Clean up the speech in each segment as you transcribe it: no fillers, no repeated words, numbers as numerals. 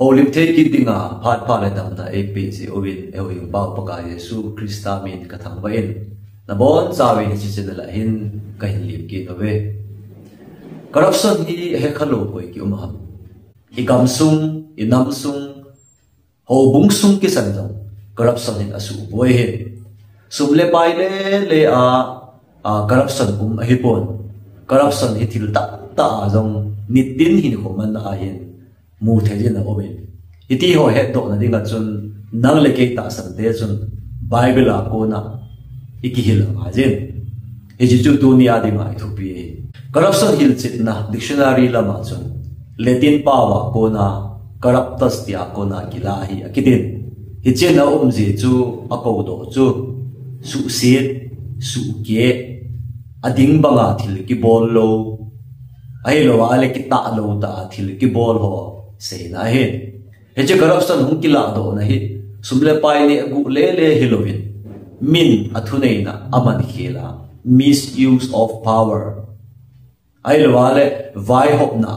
holim the ki dinga phat pha le dam na apc ovin ewing ba paka yesu krista min ka thang ba in na bon chawi ni chi la hin ka hin lim ki no ve corruption hi he khalo koi ki umham hi gam sung inam sung ho bung sung ki san dong corruption in asu boy he sum le pai le corruption hi pon corruption hi thil ta jong nitin hin ko man a hin mu the na obe iti ho he do na dinga chun nang le ke ta san te chun bible a ko na ikihil ma jen he ji chu dunia ding ai thu pi corruption hil chit na dictionary lama chun latin pawa ko na corruptus tia ko na gilahi akidin hi chen na ji chu ako do chu su sit su ke ading banga thil ki bol lo ai lo ale ki ta lo ta thil ki bol ho se na he he che corruption hung ki la do na hi sumle pai ni gu le hilovin min athunei na aman khela misuse of power ai lo ale vai hop na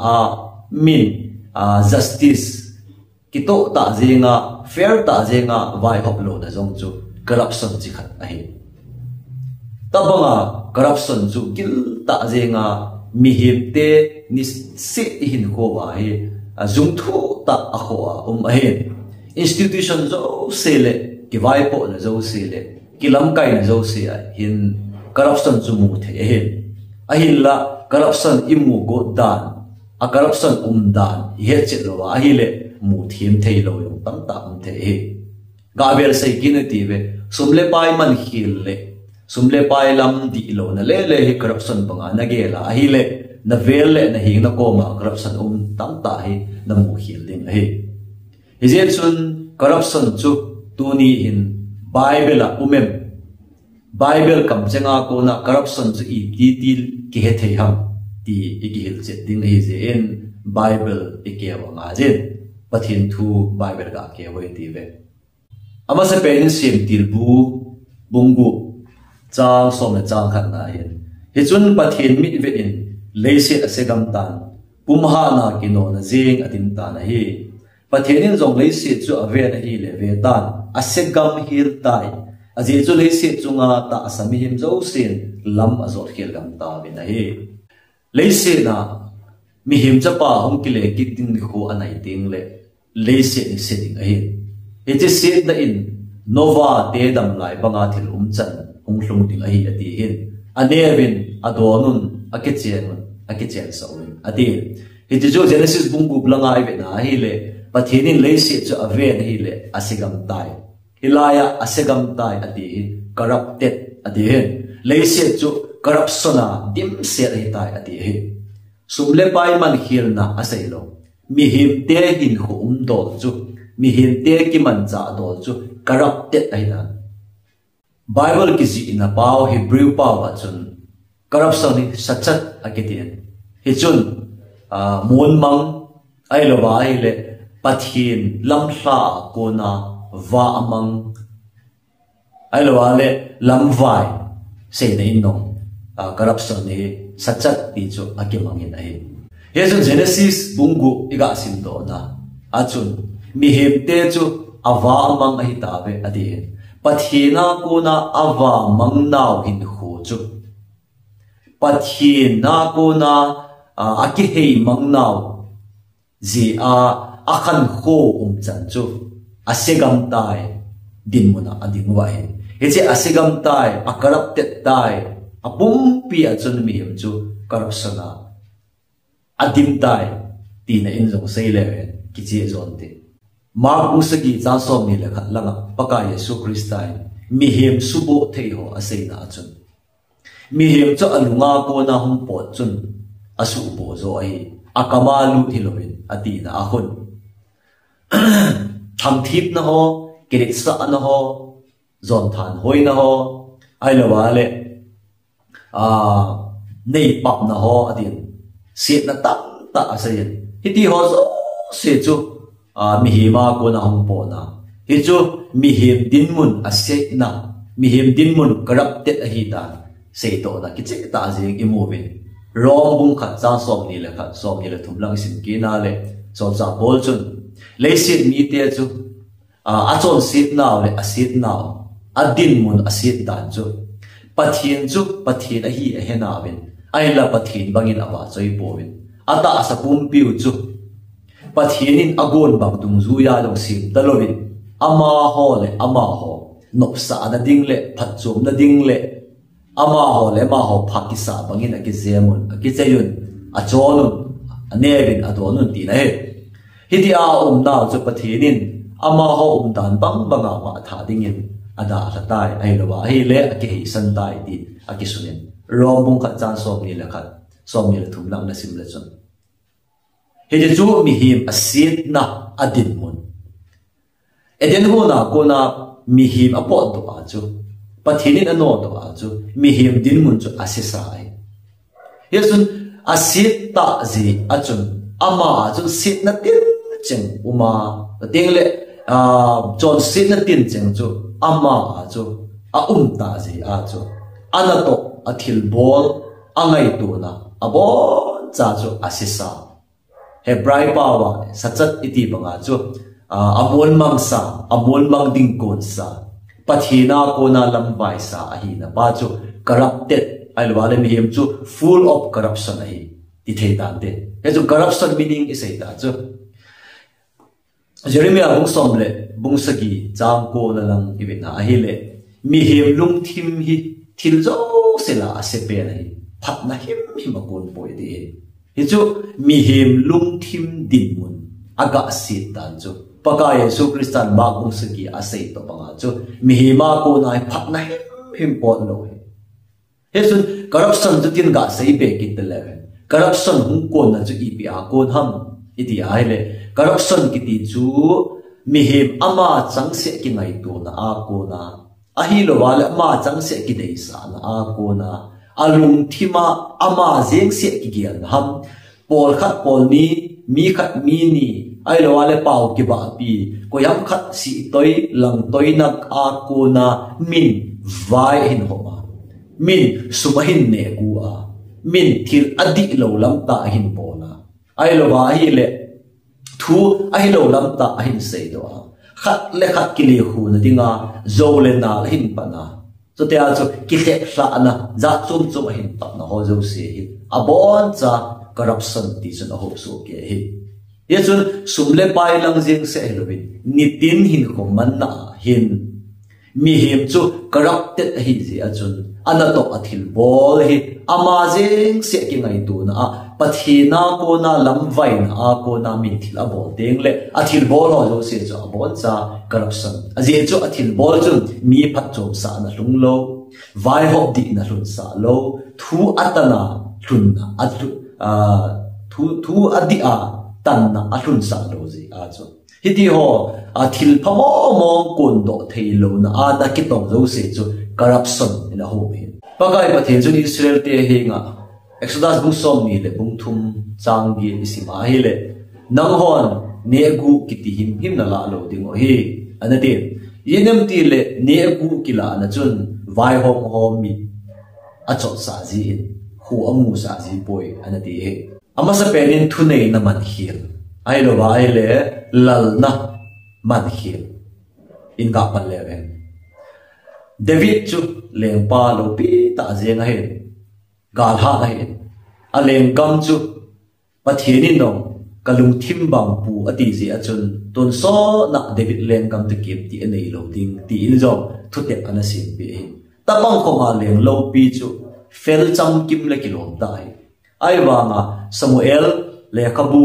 min justice kito ta zinga fair ta zinga vai hop lo na jong chu corruption chi khat a hi tabanga corruption chu kil ta zinga mi him te ni se hin ko wa hi azung thu ta a ko a hi institution zo sele ki vai po na zo sele ki lam kai na zo se hin corruption chu mu the he a hin la corruption imu go dan a corruption dan he che lo a hi le mu thim thei lo yong tam ta the he ga ber sei kin ti ve sumle pai man hil le sumle pai lam di lo na le hi corruption banga na ge la hi le na vel le na hi na ko ma corruption tam ta hi na mu hil ding hi hizel sun corruption chu tu ni in bible a umem bible kam chenga ko na corruption chu i ti ki he thei ham ti ki hil che ding hi je in bible ke wa nga je pathin thu bible ga ke wai ti ve ama se pen sim tir bu bungu chang som na chang khat na hin hi chun pathin mi ve in leise asegam tan pumha na kino na jing atin ta na hi pathenin jong leise chu ave na hi le ve tan asegam hir tai aje chu leise chunga ta asami him zo sin lam azot khel gam ta be na hi leise na mi him chapa hom ki le ki tin ko anai ting le leise ni setting a hi it is said that in nova te dam lai banga thil chan hlung ting a hi ati hin anevin adonun akichen sawin ati it is genesis bungu blanga ai ve na hi le pathenin leise chu ave na hi le asigam tai hilaya asegam tai ati corrupted ati hin leise chu corruption dim se ri tai ati hi sumle pai man hil na asailo mi him te hin khum dol chu mi him te ki man cha dol chu corrupted aina bible ki ji na pau hebrew pau chun corruption ni sachat akitian hi chun mon mang ai lo ba ai le pathin lam hla ko na va amang ai lo ale lam vai se nei no corruption ni sachat ti chu akimangin ai hesun genesis bungu iga sim do na achun mi hem te chu ava amang ai ta ve adi pathina ko na ava mang naw hin khu chu pathina ko na aki hei mang naw ji akhan kho chan chu asegam tai din muna ading wa he he asegam tai corrupted tai apum pi achun mi hem chu corruption adim tai ti na in jong sei le ki che zon te mark usagi cha som ni le khat langa paka yesu kristai mi hem subo thei ho asei na achun mi hem cho alunga ko na hum po chun asu bo zo ai akamalu thiloin ati na ahun tham thip na ho kirit sa na ho zon than hoi na ho ai lo wale nei pap na ho adin siet na ta asayen hiti ho zo se chu mi hima ko na hum po na hi chu mi him din mun asek na mi him din mun corrupted a hi ta se to na ki che ta je ki movin rong bung khat cha som ni le thum lang sim ki na le chọn cha bol chun lấy xịt mi te chu chọn xịt nào le xịt nào adin mun xịt dan chu pathian a hi a hena ben ai la pathian bangin awa choi powin ata asapum piu chu pathianin agon bang tung zu ya long sim talovin ama ho nopsa na ding le phatchum na ding le ama ho phakisa bangin a ki zemun a ki chayun a chonun anevin adonun ti na he hiti a na chu pathianin ama ho dan bang banga ma tha dingin ada latai ai lowa hi le a ki san tai ti a ki sunin rombung kha chan som ni la khat som ni la thum lang na sim la chon hiti chu mi him asit na adin mun eden hu na ko na mi him apot to a chu pathinin ano to a chu mi him din mun chu asisa ai yesun asit ta zi achun ama chu sit na tin cheng uma ting le chon sit na tin cheng chu ama chu a ta zi a chu anato athil bol angai tu na abon cha chu asisa hebrai pawa sachat iti banga chu amol mang ding kon sa pathina ko na lambai sa ahi na ba chu corrupted ai wale mi hem chu full of corruption ahi ti thei dan te he chu corruption meaning is ai ta chu Jeremiah bung som le bung sagi cham ko na lang ibina ahi le mi hem lung thim hi thil zo sela ase pe na hi phat na him akon poi de hi chu mi hem lung thim din mun aga sit dan chu paka Yesu Kristan ba bung sagi ase to banga chu mi hima ko na phat na him pot lo Yesun corruption chu tin ga sei be kit le corruption hung kon na chu ipi a kon ham iti ai le corruption kiti chu mi hem ama chang se ki ngai tu na a ko na a hi lo wal ama chang se ki dei sa na a ko na alung thima ama jeng se ki gial ham pol khat pol ni mi khat mi ni ai lo wal pau ki ba pi ko yam khat si toi lang toi nak a ko na min vai hin homa min sumahin ne ku a min thil adi lo lam ta hin bona ai lo wa hi le thu ai lo lam ta hin sei do khat le khat ki le hu na dinga zo le na hin pana so te a chu ki khe hla na za chum hin tak na ho zo se hi abon cha corruption ti chun a ho so ke hi ye chun sumle pai lang jeng se helobin nitin hin ko man na hin mi him chu corrupted hi ji a chun anato athil bol hi ama jeng se ki ngai tu na pathina ko na lam vai na a ko na min thil abol teng le athil bol ho jo se cho abon cha corruption aje cho athil bol chun mi phat chom sa na lung lo vai ho di na lun sa lo thu atana lun na thu adi a tan na alun sa lo ji a cho hiti ho athil phamo mong kon do thei lo na a da ki tong zo se cho corruption in a ho hi pakai pathin chun Israel te he nga Exodus bung som ni le bung thum chang gi isima hi le nang hon ne gu kiti him na la lo ding o hi anati yenem ti le ne gu kila na chun vai hom mi a chot sa ji in hu amu sa ji poi anati he ama sa penin thu nei na man hil ai lo vai le lal na man hil in ga pan le ven David chu leng pa lo pi ta zenga he gal ha na he aleng gam chu pathianin no kalung thim bang pu ati ji achun ton so na David leng gam te kip ti nei lo ding ti il jo thu te ana sin bi ta bang ko ma leng lo pi chu fel cham kim le kilom dai ai wa nga Samuel le kabu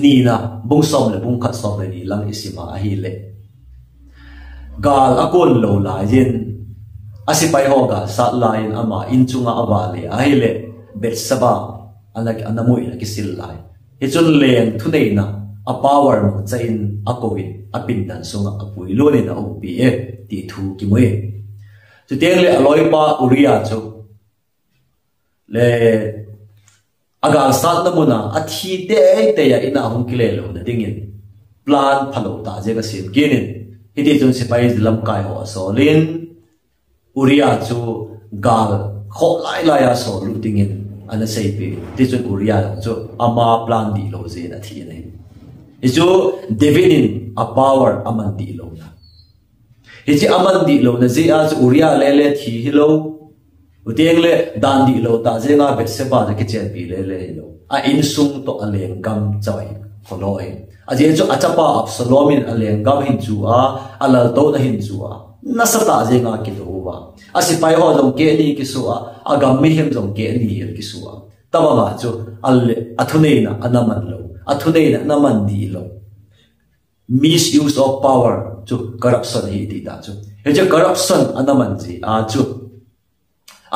ni na bung som le bung khat som le ni lang isima a hi le gal akon lo la yin asipai ho ga sa lain ama inchunga awale ai le Betsaba anak anamui na kisil lai hichun leng thunei na a power mo chain a covid a pindan sunga a puilo le na upi e ti thu ki moi chu teng le aloi pa uria chu le agal sat na muna a thi te ya ina hung kile lo na dingin plan phalo ta je ga sim genin hiti chun sipai lam kai ho so lin uria chu gal kho lai ya so lu dingin anh say pe ti chun Uriah long chu ama plan di lo je na thi nei ichu divine a power aman di lo na hi chi aman di lo na je a Uriah le thi hi lo utieng le dan di lo ta je nga bet se ba ke chen pi le lo a in sung to aleng gam chawai kholoi a je chu achapa Absalomin aleng gam hin chu a alal to na hin chu a nasata je nga ki do wa asipai ho jong ke ni ki su a agam mi hem jong ke ni hel ki su a tawa ma chu al athunei na anaman lo athunei na naman di lo misuse of power chu corruption hi ti ta chu he je corruption anaman ji a chu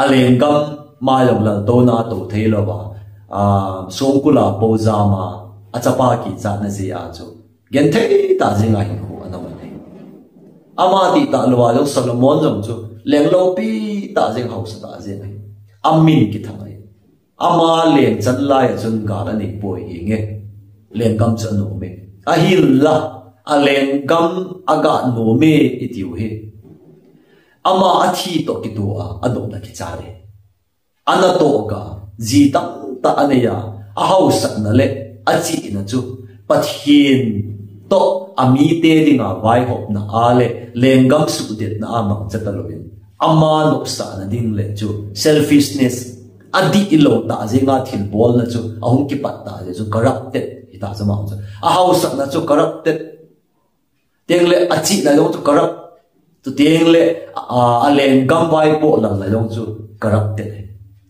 aleng gam ma yong la to na to thei lo ba songkula pozama achapa ki cha na ji a chu gen thei ta ji nga hin hu anaman nei ama ti ta lo wa lo Solomon jong chu leng lo pi ta jeng house ta je nei amin ki thangai ama leng chan lai chun ga la ni poi hi nge leng gam chu no me a hil la a leng gam aga no me itiu he ama athi to ki tu a ado na ki chare ana to ga ji tam ta aneya a house na le a chi na chu pathin to ami te dinga vai hop na ale lengam su det na amang chataloin ama noksa na ding le chu selfishness adi ilo ta zinga thil bol na chu ahung ki pat ta chu corrupted ita zama chu a house na chu corrupted tengle achi na long chu corrupt tu tengle a lengam vai po la long chu corrupted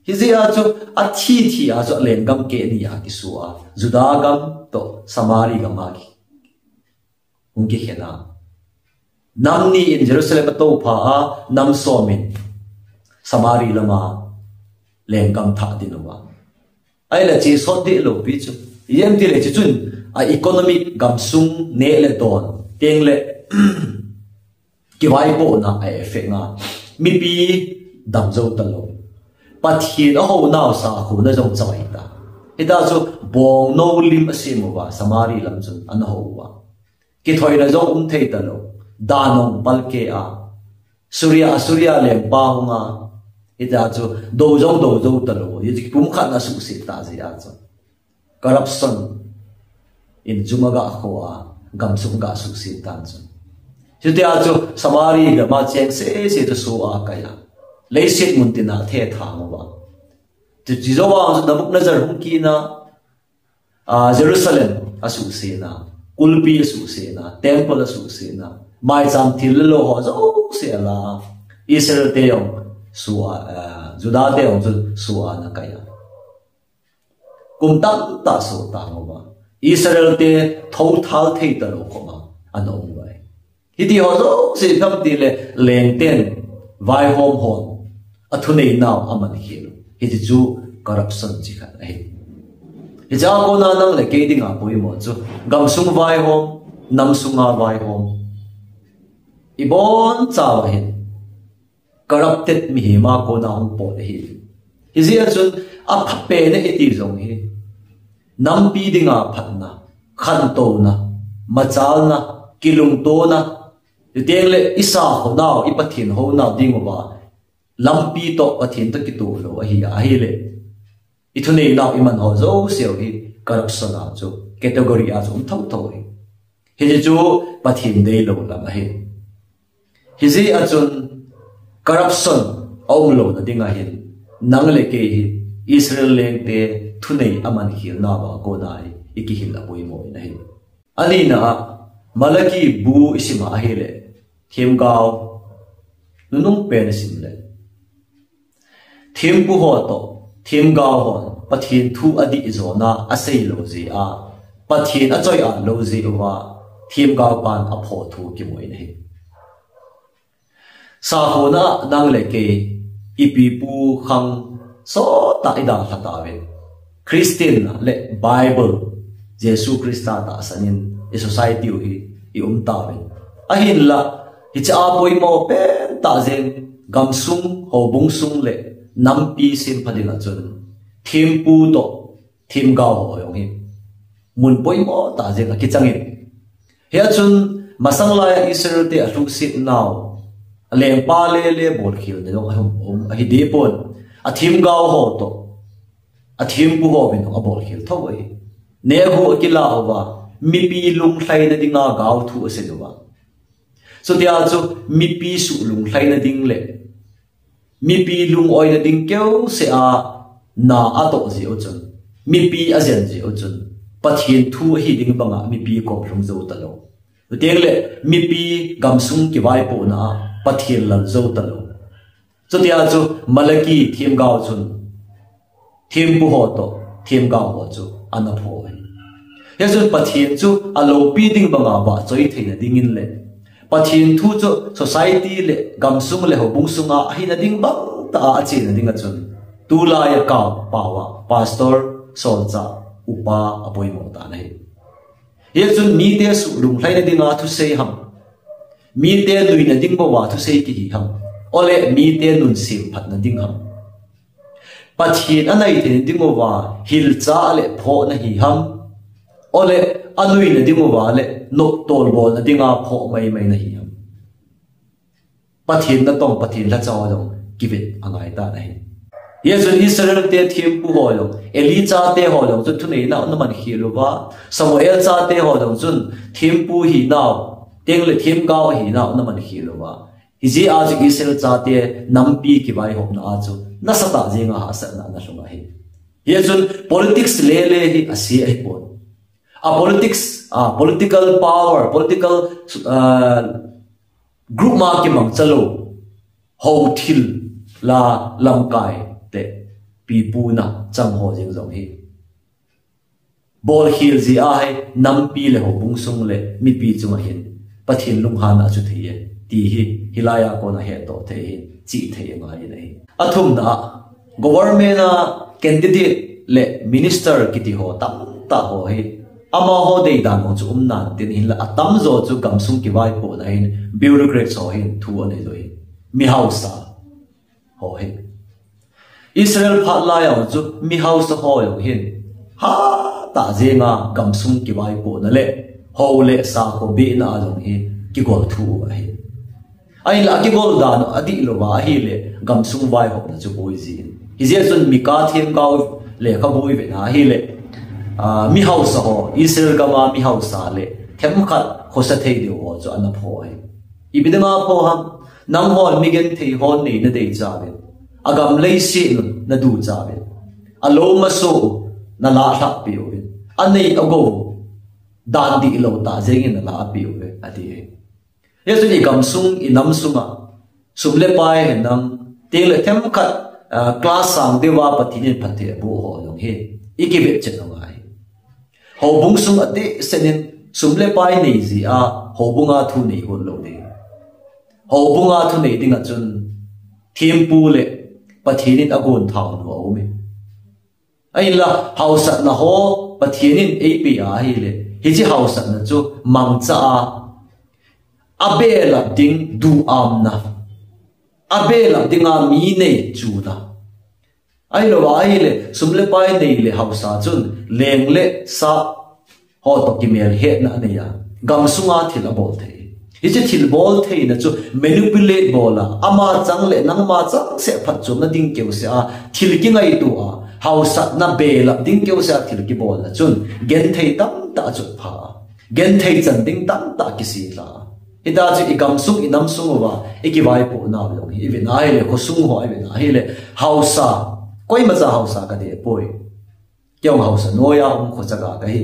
hizia chu athi thi a chu lengam ke ni ya ki su a judagam to samari gama ki unki khena namni in Jerusalem to pha nam somin samari lama lengam tha dinwa ai la chi so di lo pi chu yem ti le chi chun a economic gam sung ne le don teng le ki vai po na ai effect na mi pi dam zo ta lo pathin a ho naw sa khu na jong chawai ta ida chu bong no lim asimu wa samari lam chun an ho wa ki thoi na zo thei ta lo danong palke a surya le pa nga ita chu do jong ta lo yi pum khat na su si ta ji a chu corruption in jumaga kho a gam sum ga su si tan chu chu te a chu samari ga ma cheng se to su a ka ya le sit mun tin na the tha ma wa tu ji zo wa na muk nazar hum ki na Jerusalem asu se na kulpi su se na temple su se na mai cham thil lo ho zo se la Israel te yong suwa Juda te yong suwa na kaya kum tam ta so ta ngo ba Israel te thau thal thei ta lo ko ma ano ngai hiti ho zo se pham ti le leng ten vai hom hon athunei naw aman hil hiti chu corruption chi khat ai ja ko na nang le ke ding a poi mo chu gam sung vai hom nam sunga vai hom ibon chaw hin corrupted mi ma ko na hong po hi hizia chun a phape ne eti zong hi nam pi dinga phatna khan to na machal na kilung to na tengle isa ho na ipathin ho na ding ba lampi to pathin to ki to lo hi a hi le ithunei na iman ho zo seo hi corruption a chu category a chu thau thau hi chu pathin dei lo la ma hi hizi a chun corruption ong lo na dinga hin nang le ke hi Israel leng te thunei aman hil na ba ko dai iki hil apoi mo na hin ani na malaki bu isima ahile thim gaw nunung pen sim le thim bu ho to thim gaw ho pathin thu adi zona asei lo ji a pathin a choi a lo ji wa thim gaw pan a pho thu ki moi na hin sa ho na nang le ke ipi pu khang so ta ida khata ve Christian le Bible Jesus Christa ta sanin e society hi i ta ve a hin la hi cha poi mo pe ta zen gam sung ho bung sung le nam pi sim phadinga chun thim pu to thim gaw ho yong hi mun poi mo ta zen ki changin he chun masang la Israel te athuk sit now leng pa le bol khil de dong hi de pon a thim gaw ho to a thiam pu ho bin a bol khil tho ai ne hu akila wa mi pi lung thlai na dinga gaw thu ase do wa so dia chu mi pi su lung thlai na ding le mi pi lung oi na ding keu se a na a to ji o chun mi pi a zen ji o chun pathian thu hi ding banga mi pi ko rung zo ta lo teng le mi pi gam sung ki vai po na pathian lan zo ta lo so dia chu malaki thiam gaw chun thiam pu ho to thiam gaw ho chu ana pho ai ya chun pathian chu alo pi ding banga ba choi theina ding in le pathian thu chu society le gam sung le ho bung sunga hi na ding ba ta a chi na ding a chun tu la ya ka pawa pastor solcha upa apoi mo ta nei ye chun mi te su lung hlai na dinga thu sei ham mi te lui na ding bo wa thu sei ki hi ham ole mi te nun sim phat na ding ham pathian anai the ding bo wa hil cha le pho na hi ham ole anui na ding bo wa le no tol bol na dinga pho mai mai na hi ham pathian na tong pathian la chaw dong kibet angai ta nei Yesun Israel te thiam pu ho lo Eli cha te ho lo chu thunei na on man hi lo wa Samuel cha te ho lo chun thiam pu hi na teng le thiam gaw hi na on man hi lo wa hi a ju Israel cha te nampi ki vai hop na a chu na sa ta jinga ha sa na hlunga hi Yesun politics le hi asi ai pon a political power political group ma ki mang chalo ho thil la lamkai te pipu na chang ho jing zong hi bol hil ji a hai nam pi le ho bung sung le mi pi chunga hin pathin lung han a chu thei ti hi hilaya ko na he to thei hi chi thei ngai nei athum na government na candidate le minister kiti ho tam ta ho hi ama ho dei dan ho chu na tin hin la atam zo chu gam sung ki vai po na hin bureaucrats ho hin thu ane zo hi mi hausa ho hi Israel phat la yaw chu mi house ho yo hin ha ta zenga gam sung ki vai po na le ho le sa ko bi na jong hi ki gol thu a hi ai la ki gol dan adi lo wa hi le gam sung vai ho na chu boi ji hi je chun mi ka thiam kaw le kha boi ve na hi le mi house ho Israel ka ma mi house le them khat ho sa thei de ho chu ana pho ai ibidama pho ham nang hol mi gen thei hon nei na dei cha ve agam lei si na du cha ve alo ma so na la thak pi ve anei ago dan di lo ta jeng in la pi ve ati yesu ni gam sung inam sunga sumle pai nang te le them khat class sang de wa pathin phathe bu ho long he ikibe chen ngai ho bung sung ate senin sumle pai nei ji a ho bunga thu nei hon lo de ho bunga thu nei dinga chun thiam pu le pathinin agon thang no me ai la hausa na ho pathinin api a hi le hi ji hausa na chu mangcha abela ding du amna abela dinga mi nei chu na ai lo ai le sumle pai nei le hausa chun leng le sa ho to kimel he na ne ya gam sunga thil abol the is a til bol thei na chu manipulate bola ama chang le nang ma chang se phat chu na ding keu se a thil ki ngai tu a hausa na bela ding keu se a thil ki bol na chun gen thei tam ta chu pha gen thei chan ding tam ta ki si la ida chu igam sung inam sung wa iki vai po na lo hi ve na le ko sung ho ai ve na hi le hausa koi ma cha hausa ka de poi kyong hausa no ya ko cha ga ka hi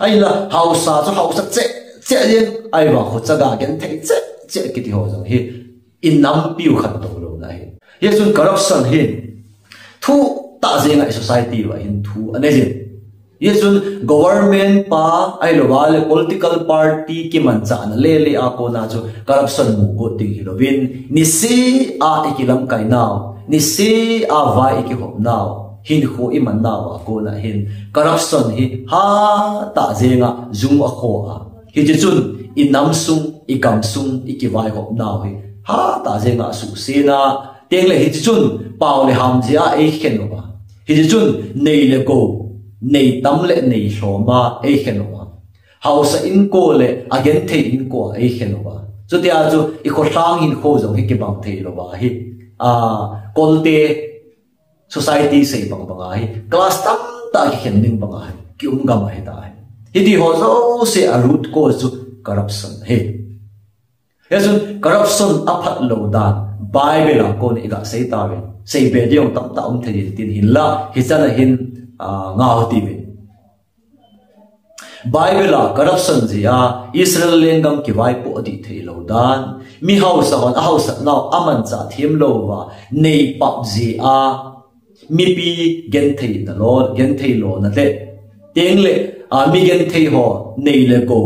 ai la hausa chu hausa che che yen ai wa ho cha ga gen thei che ki ti ho jong hi in nam piu khat to lo na hi yesun corruption hi thu ta zenga society wa in thu ane je yesun government pa ai lo wale political party ki man cha na le a ko na chu corruption mu go ti lo win ni si a ikilam kai now ni si a va iki hop now hin kho i man na wa ko na hin corruption hi ha ta zenga zum a kho a hi ji chun inam sung ikam sung ikiwai hop now hi ha ta zenga su se na teng le hi ji chun paw le ham jia e khen wa hi ji chun nei le go nei tam le nei shoma e khen wa house in ko le again the in ko e khen wa so tia chu i kho sang in kho jong hi ki bang the lo wa hi kolte society sei bang bangai class tam ta ki khenning bangai ki umgam ai ta hidi ho zo se a root cause chu corruption he yasun corruption aphat lo dan bible ang kon iga sei ta ve sei be diong tam ta thei tin hin la hi chana hin ngau ti ve bible corruption ji a israel lengam ki vai po di thei lo dan mi house on a house now aman cha thim lo wa nei pap ji a mi pi gen thei na lo gen thei lo na le teng le mi gen thei ho nei le ko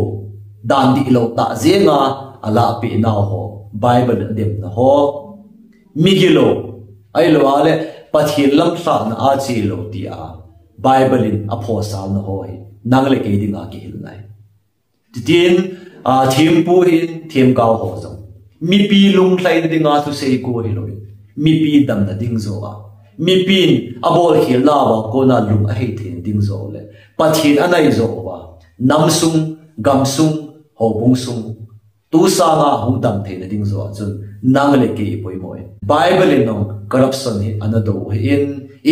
dan di lo ta zenga ala pi na ho bible dem na ho mi gilo ai lo ale pathil lam sa na a chi lo ti a bible in apostle na ho hi nang le ke ding a ki hil nai tin thim pu hin thim kaw ho zo mi pi lung thlai ding a thu sei ko hi lo mi pi dam na ding zo a mi pin abol khil na wa ko na lung a hei thin ding zo le pathin anai zo wa nam sung gam sung ho bung sung tu sa nga hu dam the na ding zo chun nang le ke poi moi bible in no corruption hi anado in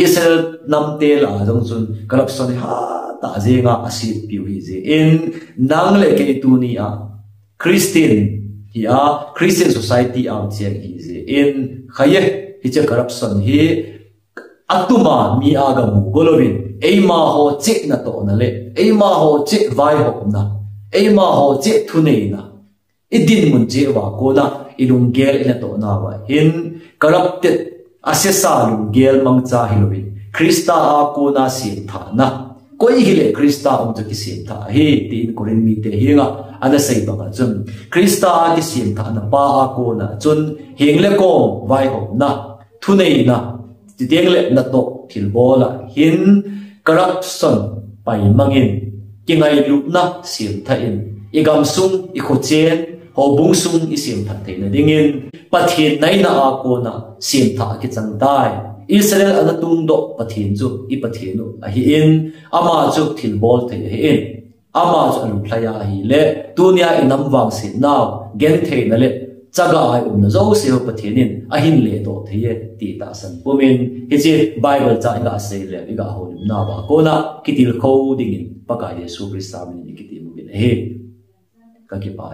israel nam te la jong chun corruption ha ta zenga asit piu hi je in nang le ke tu ni a christian hi a christian society am cheng hi je in khaye hi che corruption hi atuma mi aga mu golovin eima ho che na to na le eima ho che vai ho na eima ho che thunei na idin mun che wa ko na ilung gel ina to na wa hin corrupted asesa lung gel mang cha hilovin krista a ko na sim tha na koi hile krista om to ki sim tha he tin korin mi te hinga ana sei ba ka chun krista ki sim tha na pa a ko na chun hingle ko vai ho na thunei na tieng le na to thil bola hin corruption pai mangin kingai lup na sim tha in igam sung i khochen ho bung sung i sim tha the na dingin pathin nai na a ko na sim tha ki chang dai israel ana tung do pathin chu i pathinu a hi in ama chu thil bol the hi in ama chu alu thlaya hi le tunia inam wang sin naw gen the na le chaga ai na zo se ho pathinin a hin le do the ti ta san pumin hi chi bible cha ga se le ga ho na ba ko na kitil kho dingin paka yesu krista min ki ti mu bin he ka ki pa